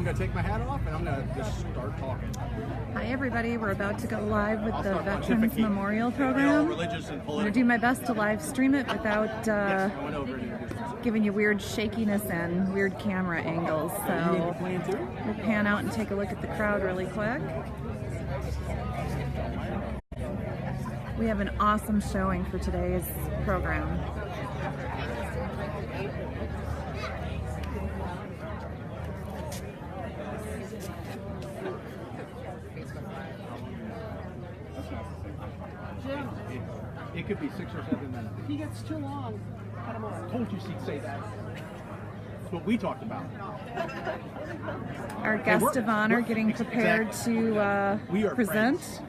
I'm going to take my hat off and I'm going to just start talking. Hi everybody, we're about to go live with the Veterans Memorial Program. I'm going to do my best to live stream it without giving you weird shakiness and weird camera angles. So we'll pan out and take a look at the crowd really quick. We have an awesome showing for today's program. It could be 6 or 7 minutes. He gets too long. Cut him off. I told you she'd say that. That's what we talked about. Our guest of honor getting prepared to present.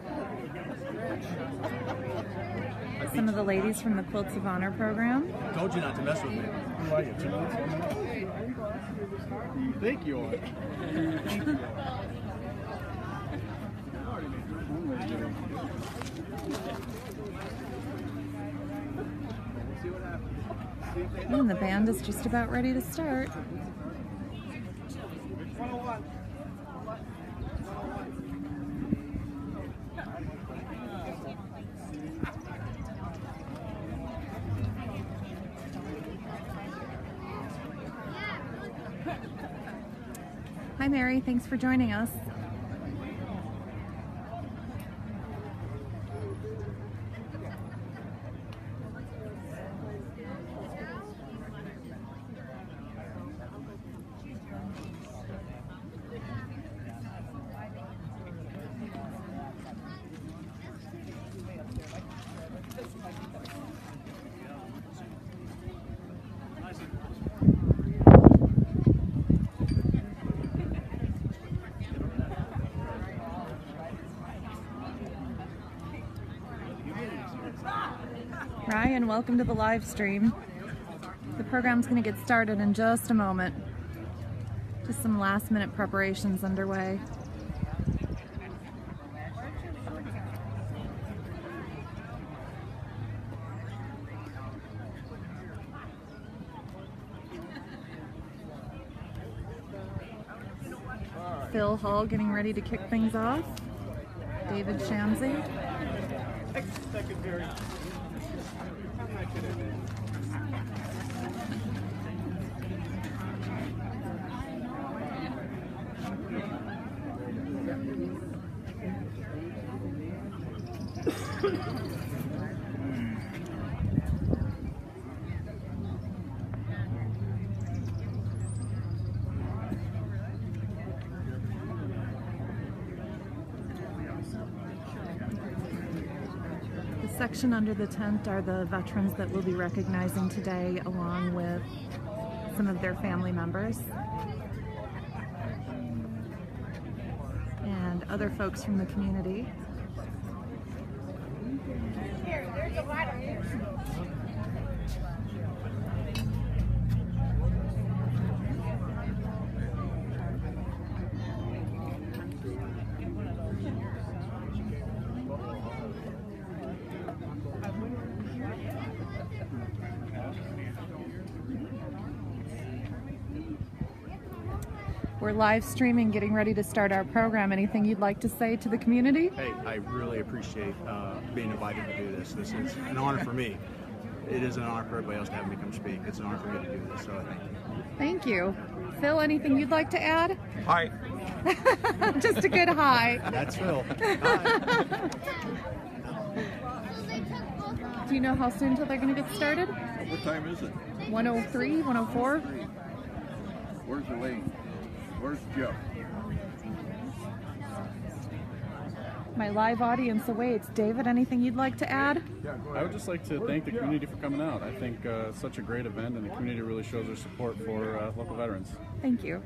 Some of the ladies from the Quilts of Honor program. I told you not to mess with me. Who are you? You think you are? And the band is just about ready to start. Hi Mary, thanks for joining us. Ryan, welcome to the live stream. The program's going to get started in just a moment. Just some last minute preparations underway. Phil Hull getting ready to kick things off. David Shamsi. The section under the tent are the veterans that we'll be recognizing today, along with some of their family members and other folks from the community. Here, there's a ladder. We're live streaming, getting ready to start our program. Anything you'd like to say to the community? Hey, I really appreciate being invited to do this. This is an honor for me. It is an honor for everybody else to have me come speak. It's an honor for me to do this, so thank you. Thank you. Phil, anything you'd like to add? Hi. Just a good hi. That's Phil. Hi. Do you know how soon till they're going to get started? What time is it? 103, 104? Where's the lady? Where's Jeff? My live audience awaits. David, anything you'd like to add? I would just like to thank the community for coming out. I think it's such a great event, and the community really shows their support for local veterans. Thank you.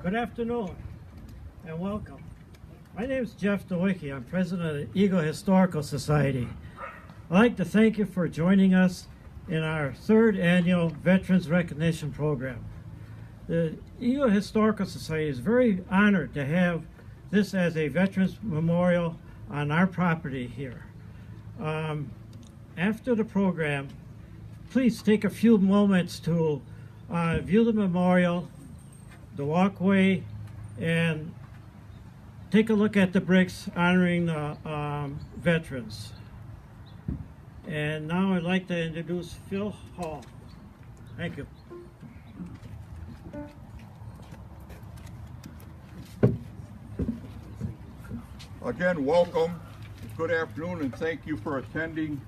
Good afternoon and welcome. My name is Jeff Nowicki. I'm president of the Eagle Historical Society. I'd like to thank you for joining us in our third annual Veterans Recognition Program. The Eagle Historical Society is very honored to have this as a Veterans Memorial on our property here. After the program, please take a few moments to view the memorial, the walkway, and take a look at the bricks honoring the veterans. And now I'd like to introduce Phil Hall. Thank you. Again, welcome. Good afternoon, and thank you for attending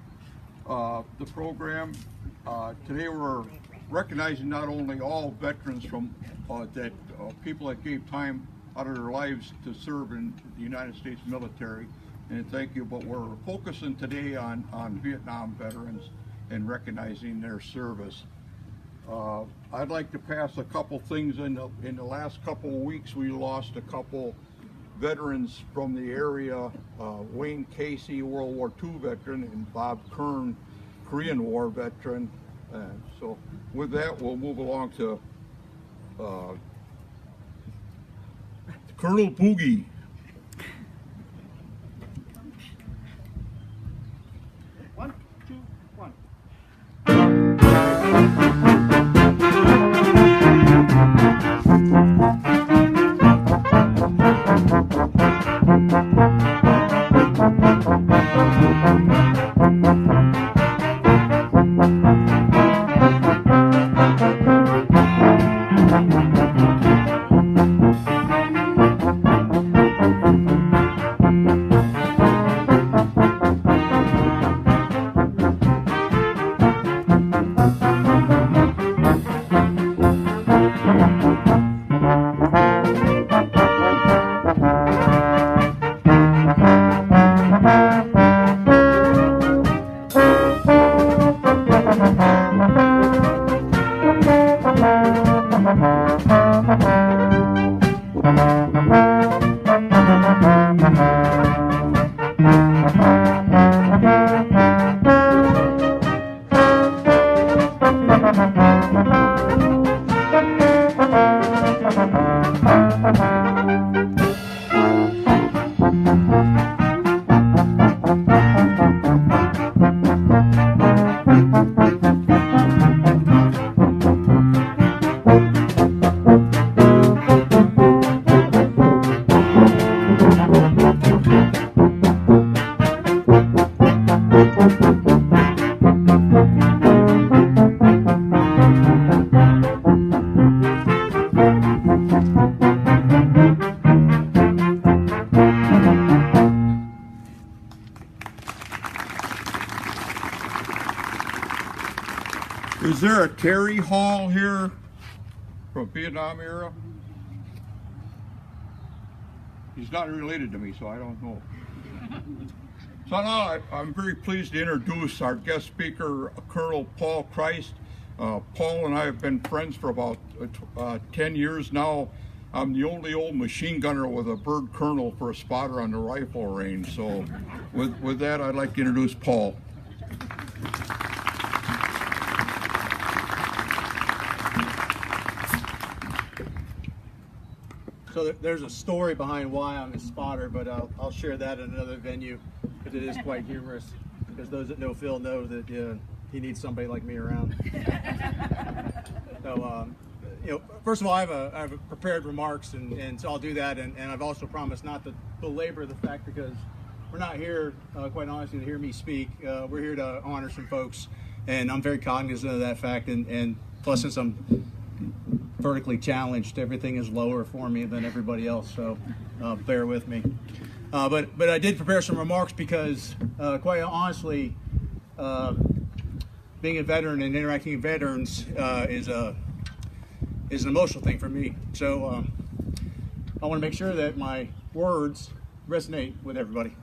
the program. Today we're recognizing not only all veterans from people that gave time out of their lives to serve in the United States military, and thank you, but we're focusing today on Vietnam veterans and recognizing their service. I'd like to pass a couple things. In the last couple of weeks, we lost a couple veterans from the area, Wayne Casey, World War II veteran, and Bob Kern, Korean War veteran. So with that, we'll move along to Colonel Boogie. One, two, one. Is there a Terry Hall here from Vietnam era? He's not related to me, so I don't know. So now I'm very pleased to introduce our guest speaker, Colonel Paul Kreis. Paul and I have been friends for about 10 years now. I'm the only old machine gunner with a bird colonel for a spotter on the rifle range. So with that, I'd like to introduce Paul. So there's a story behind why I'm a spotter, but I'll share that in another venue because it is quite humorous. Because those that know Phil know that he needs somebody like me around. So, first of all, I have prepared remarks, and so I'll do that. And I've also promised not to belabor the fact because we're not here, quite honestly, to hear me speak. We're here to honor some folks, and I'm very cognizant of that fact. And plus, since I'm vertically challenged, everything is lower for me than everybody else, so bear with me. But I did prepare some remarks because, quite honestly, being a veteran and interacting with veterans is an emotional thing for me. So I want to make sure that my words resonate with everybody.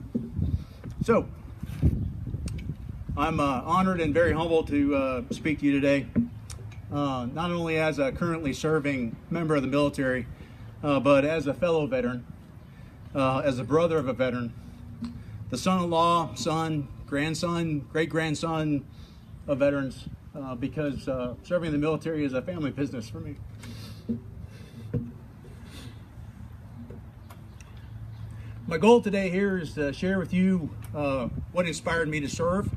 So I'm honored and very humbled to speak to you today. Not only as a currently serving member of the military, but as a fellow veteran, as a brother of a veteran, the son-in-law, son, grandson, great-grandson of veterans, because serving in the military is a family business for me. My goal today here is to share with you what inspired me to serve,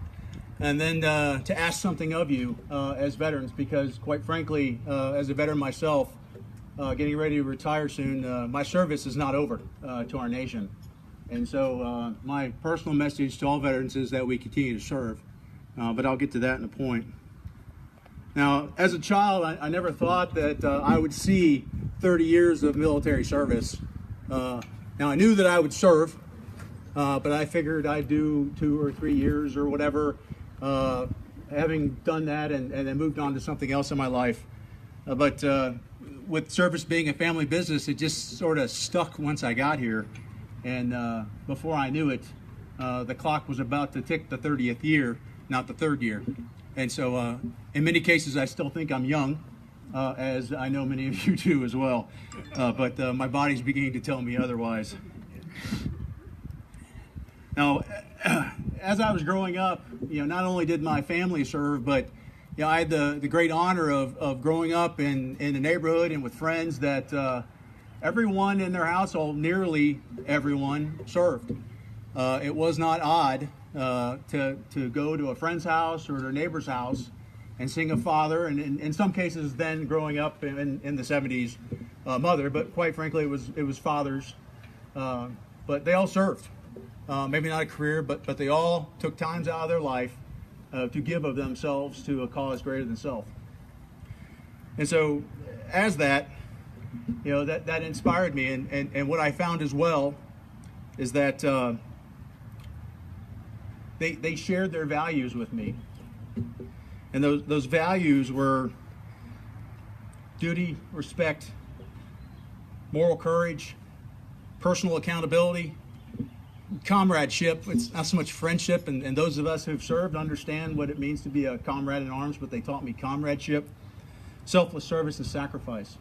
and then to ask something of you as veterans, because quite frankly, as a veteran myself, getting ready to retire soon, my service is not over to our nation. And so my personal message to all veterans is that we continue to serve, but I'll get to that in a point. Now, as a child, I never thought that I would see 30 years of military service. Now, I knew that I would serve, but I figured I'd do 2 or 3 years or whatever, having done that and then moved on to something else in my life. But with service being a family business, it just sort of stuck once I got here. And before I knew it, the clock was about to tick the 30th year, not the 3rd year. And so in many cases, I still think I'm young, as I know many of you do as well. But my body's beginning to tell me otherwise. Now, as I was growing up, not only did my family serve, but I had the great honor of growing up in the neighborhood and with friends that everyone in their household, nearly everyone, served. It was not odd to go to a friend's house or their neighbor's house and sing a father, and in some cases then growing up in the 70s, mother, but quite frankly it was fathers. But they all served. Maybe not a career, but they all took times out of their life to give of themselves to a cause greater than self. And so as that, that inspired me, and what I found as well is that they shared their values with me, and those values were duty, respect, moral courage, personal accountability, comradeship. It's not so much friendship, and those of us who've served understand what it means to be a comrade in arms, but they taught me comradeship, selfless service, and sacrifice.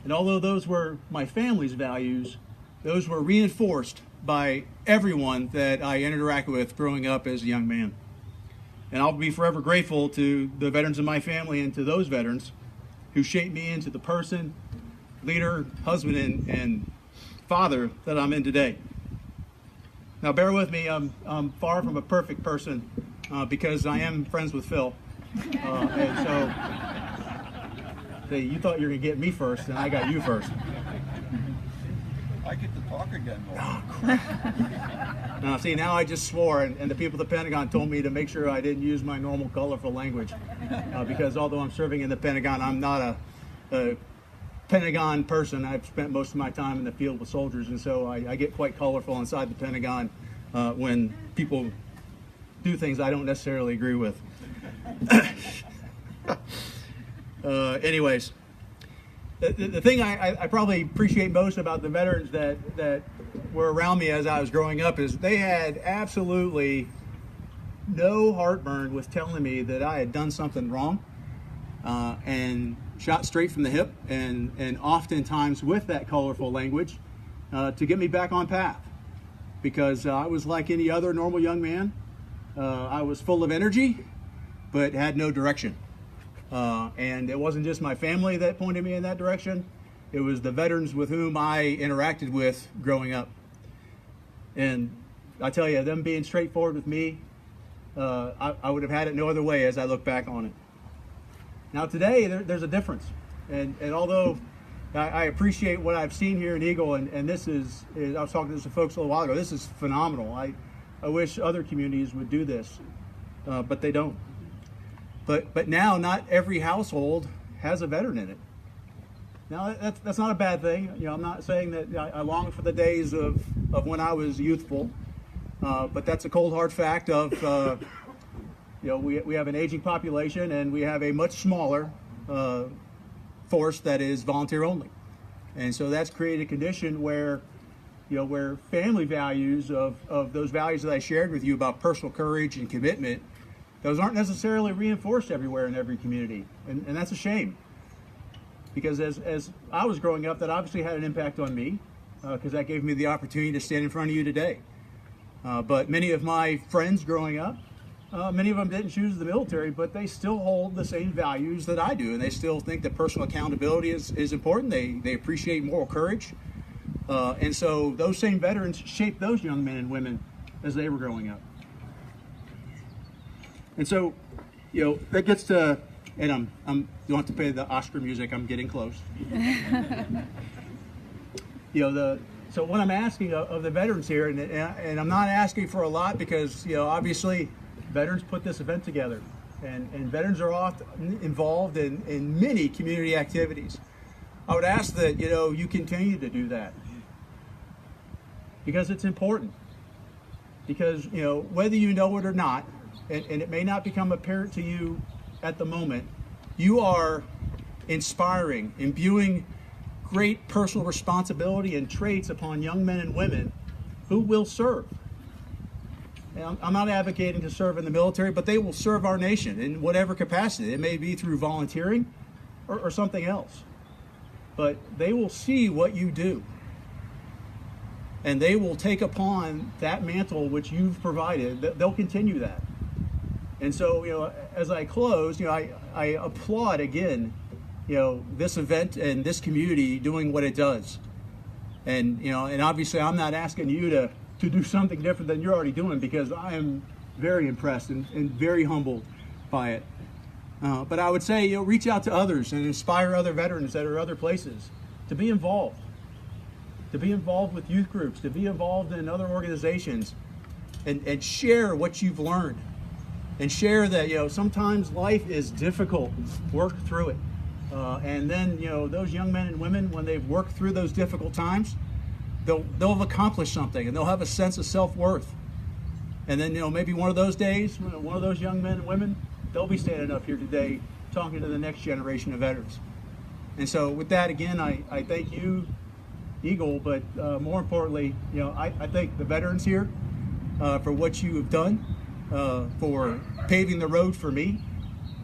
And although those were my family's values, those were reinforced by everyone that I interacted with growing up as a young man. And I'll be forever grateful to the veterans of my family and to those veterans who shaped me into the person, leader, husband, and father that I'm in today. Now, bear with me, I'm far from a perfect person because I am friends with Phil. And so, you thought you were going to get me first, and I got you first. I get to talk again, though. Oh, crap. Now, see, now I just swore, and the people at the Pentagon told me to make sure I didn't use my normal colorful language because although I'm serving in the Pentagon, I'm not a Pentagon person. I've spent most of my time in the field with soldiers, and so I get quite colorful inside the Pentagon when people do things I don't necessarily agree with. Anyways, the thing I probably appreciate most about the veterans that were around me as I was growing up is they had absolutely no heartburn with telling me that I had done something wrong, and shot straight from the hip, and oftentimes with that colorful language to get me back on path, because I was like any other normal young man. I was full of energy but had no direction. And it wasn't just my family that pointed me in that direction. It was the veterans with whom I interacted with growing up. And I tell you, them being straightforward with me, I would have had it no other way as I look back on it. Now today, there's a difference. And although I appreciate what I've seen here in Eagle, and this is I was talking to some folks a little while ago, this is phenomenal. I wish other communities would do this, but they don't. But now not every household has a veteran in it. Now that's not a bad thing. I'm not saying that I long for the days of when I was youthful, but that's a cold hard fact of we have an aging population, and we have a much smaller force that is volunteer only, and so that's created a condition where where family values of those values that I shared with you about personal courage and commitment, those aren't necessarily reinforced everywhere in every community, and that's a shame. because as I was growing up, that obviously had an impact on me, because that gave me the opportunity to stand in front of you today. But many of my friends growing up, many of them didn't choose the military, but they still hold the same values that I do, and they still think that personal accountability is important. They appreciate moral courage. And so those same veterans shaped those young men and women as they were growing up. And so, that gets to, and you don't have to play the Oscar music, I'm getting close. So what I'm asking of the veterans here, and I'm not asking for a lot because, obviously veterans put this event together, and veterans are often involved in many community activities. I would ask that, you continue to do that, because it's important. Because, whether you know it or not, and it may not become apparent to you at the moment, you are inspiring, imbuing great personal responsibility and traits upon young men and women who will serve. And I'm not advocating to serve in the military, but they will serve our nation in whatever capacity. It may be through volunteering or something else. But they will see what you do. And they will take upon that mantle which you've provided. They'll continue that. And so, as I close, I applaud again, this event and this community doing what it does. And, and obviously I'm not asking you to do something different than you're already doing, because I am very impressed and very humbled by it. But I would say, reach out to others and inspire other veterans that are other places to be involved with youth groups, to be involved in other organizations, and share what you've learned, and share that, sometimes life is difficult. Work through it. And then, those young men and women, when they've worked through those difficult times, they'll have accomplished something, and they'll have a sense of self-worth. And then, maybe one of those days, one of those young men and women, they'll be standing up here today talking to the next generation of veterans. And so with that, again, I thank you, Eagle, but more importantly, I thank the veterans here for what you have done, for paving the road for me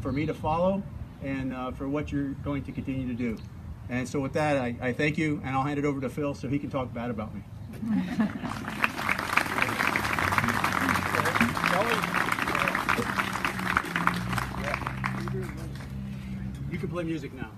to follow, and for what you're going to continue to do. And so with that, I thank you, and I'll hand it over to Phil so he can talk bad about me. You can play music now.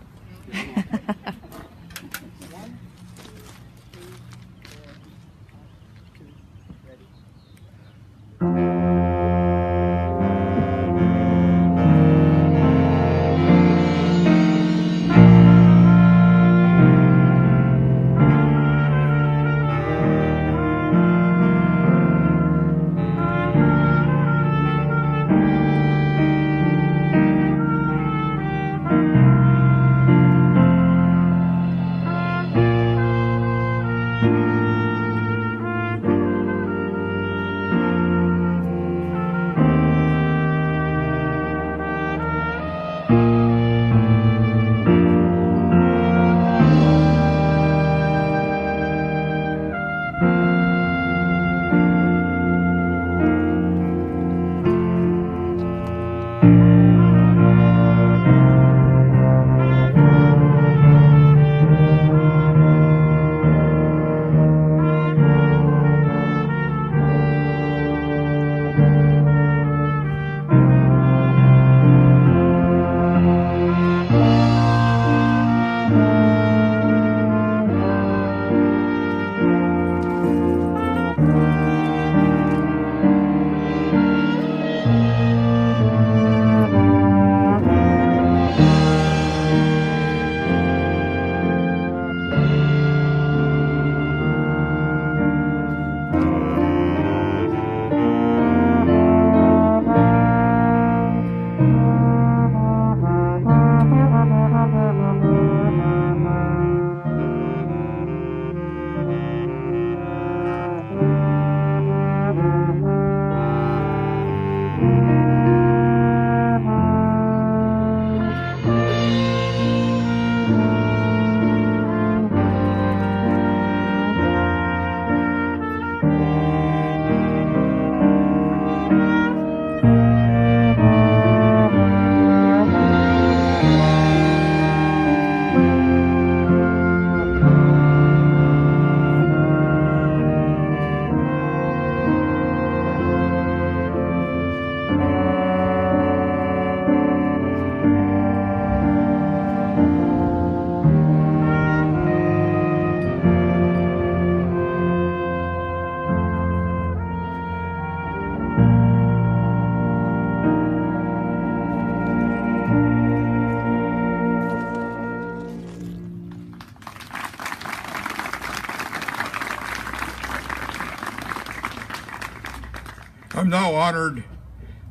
honored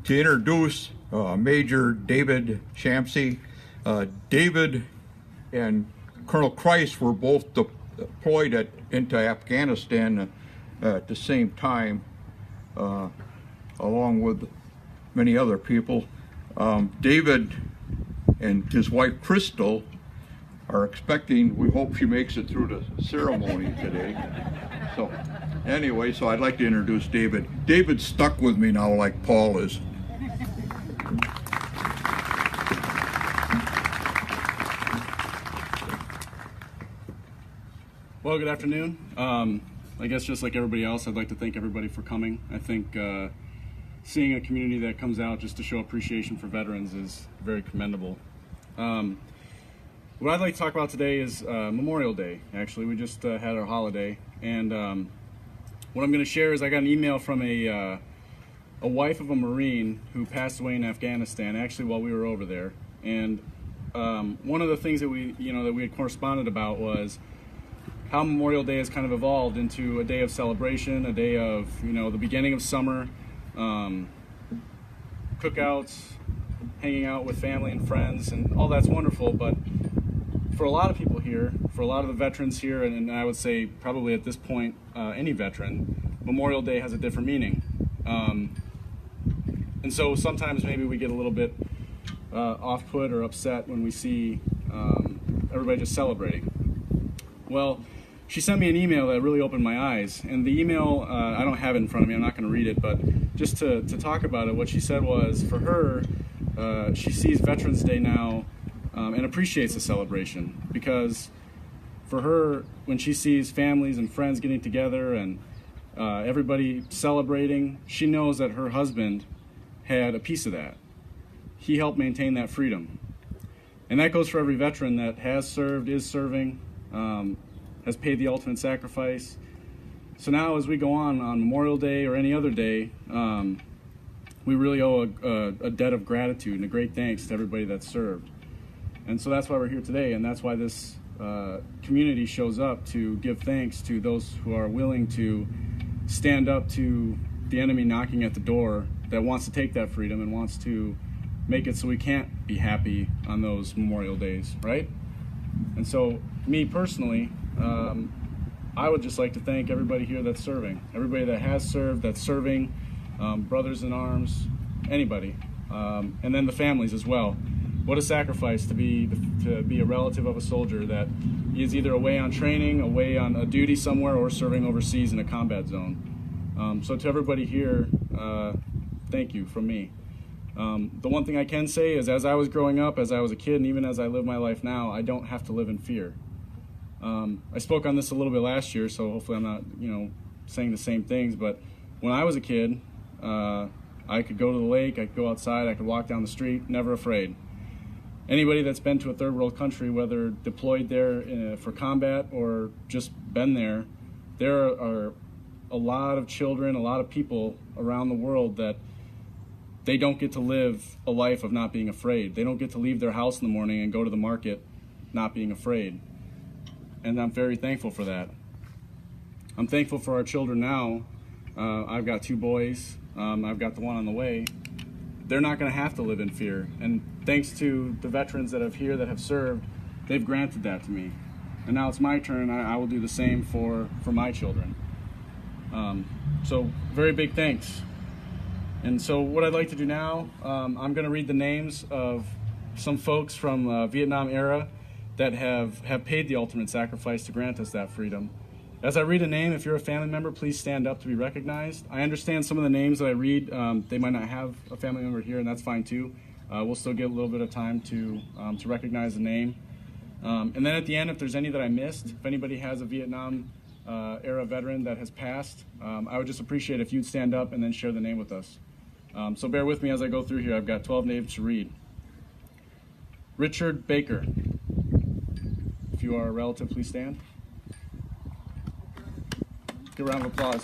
to introduce Major David Shamsi. David and Colonel Kreis were both deployed into Afghanistan at the same time, along with many other people. David and his wife Crystal are expecting, we hope she makes it through the ceremony today. So anyway, so I'd like to introduce David. David's stuck with me now like Paul is. Well, good afternoon. I guess just like everybody else, I'd like to thank everybody for coming. I think seeing a community that comes out just to show appreciation for veterans is very commendable. What I'd like to talk about today is Memorial Day. Actually, we just had our holiday, and what I'm going to share is I got an email from a wife of a Marine who passed away in Afghanistan, actually while we were over there. And one of the things that we had corresponded about was how Memorial Day has kind of evolved into a day of celebration, a day of the beginning of summer, cookouts, hanging out with family and friends, and all that's wonderful. But for a lot of people here, for a lot of the veterans here, and I would say probably at this point any veteran, Memorial Day has a different meaning. And so sometimes maybe we get a little bit off-put or upset when we see everybody just celebrating. Well, she sent me an email that really opened my eyes, and the email, I don't have it in front of me, I'm not going to read it, but just to talk about it, what she said was, for her, she sees Veterans Day now and appreciates the celebration, because for her, when she sees families and friends getting together and everybody celebrating, she knows that her husband had a piece of that. He helped maintain that freedom. And that goes for every veteran that has served, is serving, has paid the ultimate sacrifice. So now as we go on Memorial Day or any other day, we really owe a debt of gratitude and a great thanks to everybody that served. And so that's why we're here today, and that's why this community shows up to give thanks to those who are willing to stand up to the enemy knocking at the door that wants to take that freedom and wants to make it so we can't be happy on those Memorial Days, right? And so me personally, I would just like to thank everybody here that's serving, everybody that has served, that's serving, brothers in arms, anybody, and then the families as well. What a sacrifice to be a relative of a soldier that is either away on training, away on a duty somewhere, or serving overseas in a combat zone. So to everybody here, thank you from me. The one thing I can say is, as I was growing up, as I was a kid, and even as I live my life now, I don't have to live in fear. I spoke on this a little bit last year, so hopefully I'm not, saying the same things, but when I was a kid, I could go to the lake, I could go outside, I could walk down the street, never afraid. Anybody that's been to a third world country, whether deployed there for combat or just been there are a lot of children, a lot of people around the world that they don't get to live a life of not being afraid. They don't get to leave their house in the morning and go to the market not being afraid. And I'm very thankful for that. I'm thankful for our children now. I've got 2 boys. I've got the one on the way. They're not going to have to live in fear. And thanks to the veterans that have served, they've granted that to me. And now it's my turn. I will do the same for my children. So very big thanks. And so what I'd like to do now, I'm going to read the names of some folks from Vietnam era that have paid the ultimate sacrifice to grant us that freedom. As I read a name, if you're a family member, please stand up to be recognized. I understand some of the names that I read, they might not have a family member here, and that's fine too. We'll still get a little bit of time to recognize the name. And then at the end, if there's any that I missed, if anybody has a Vietnam era veteran that has passed, I would just appreciate if you'd stand up and then share the name with us. So bear with me as I go through here. I've got 12 names to read. Richard Baker. If you are a relative, please stand. Give a round of applause.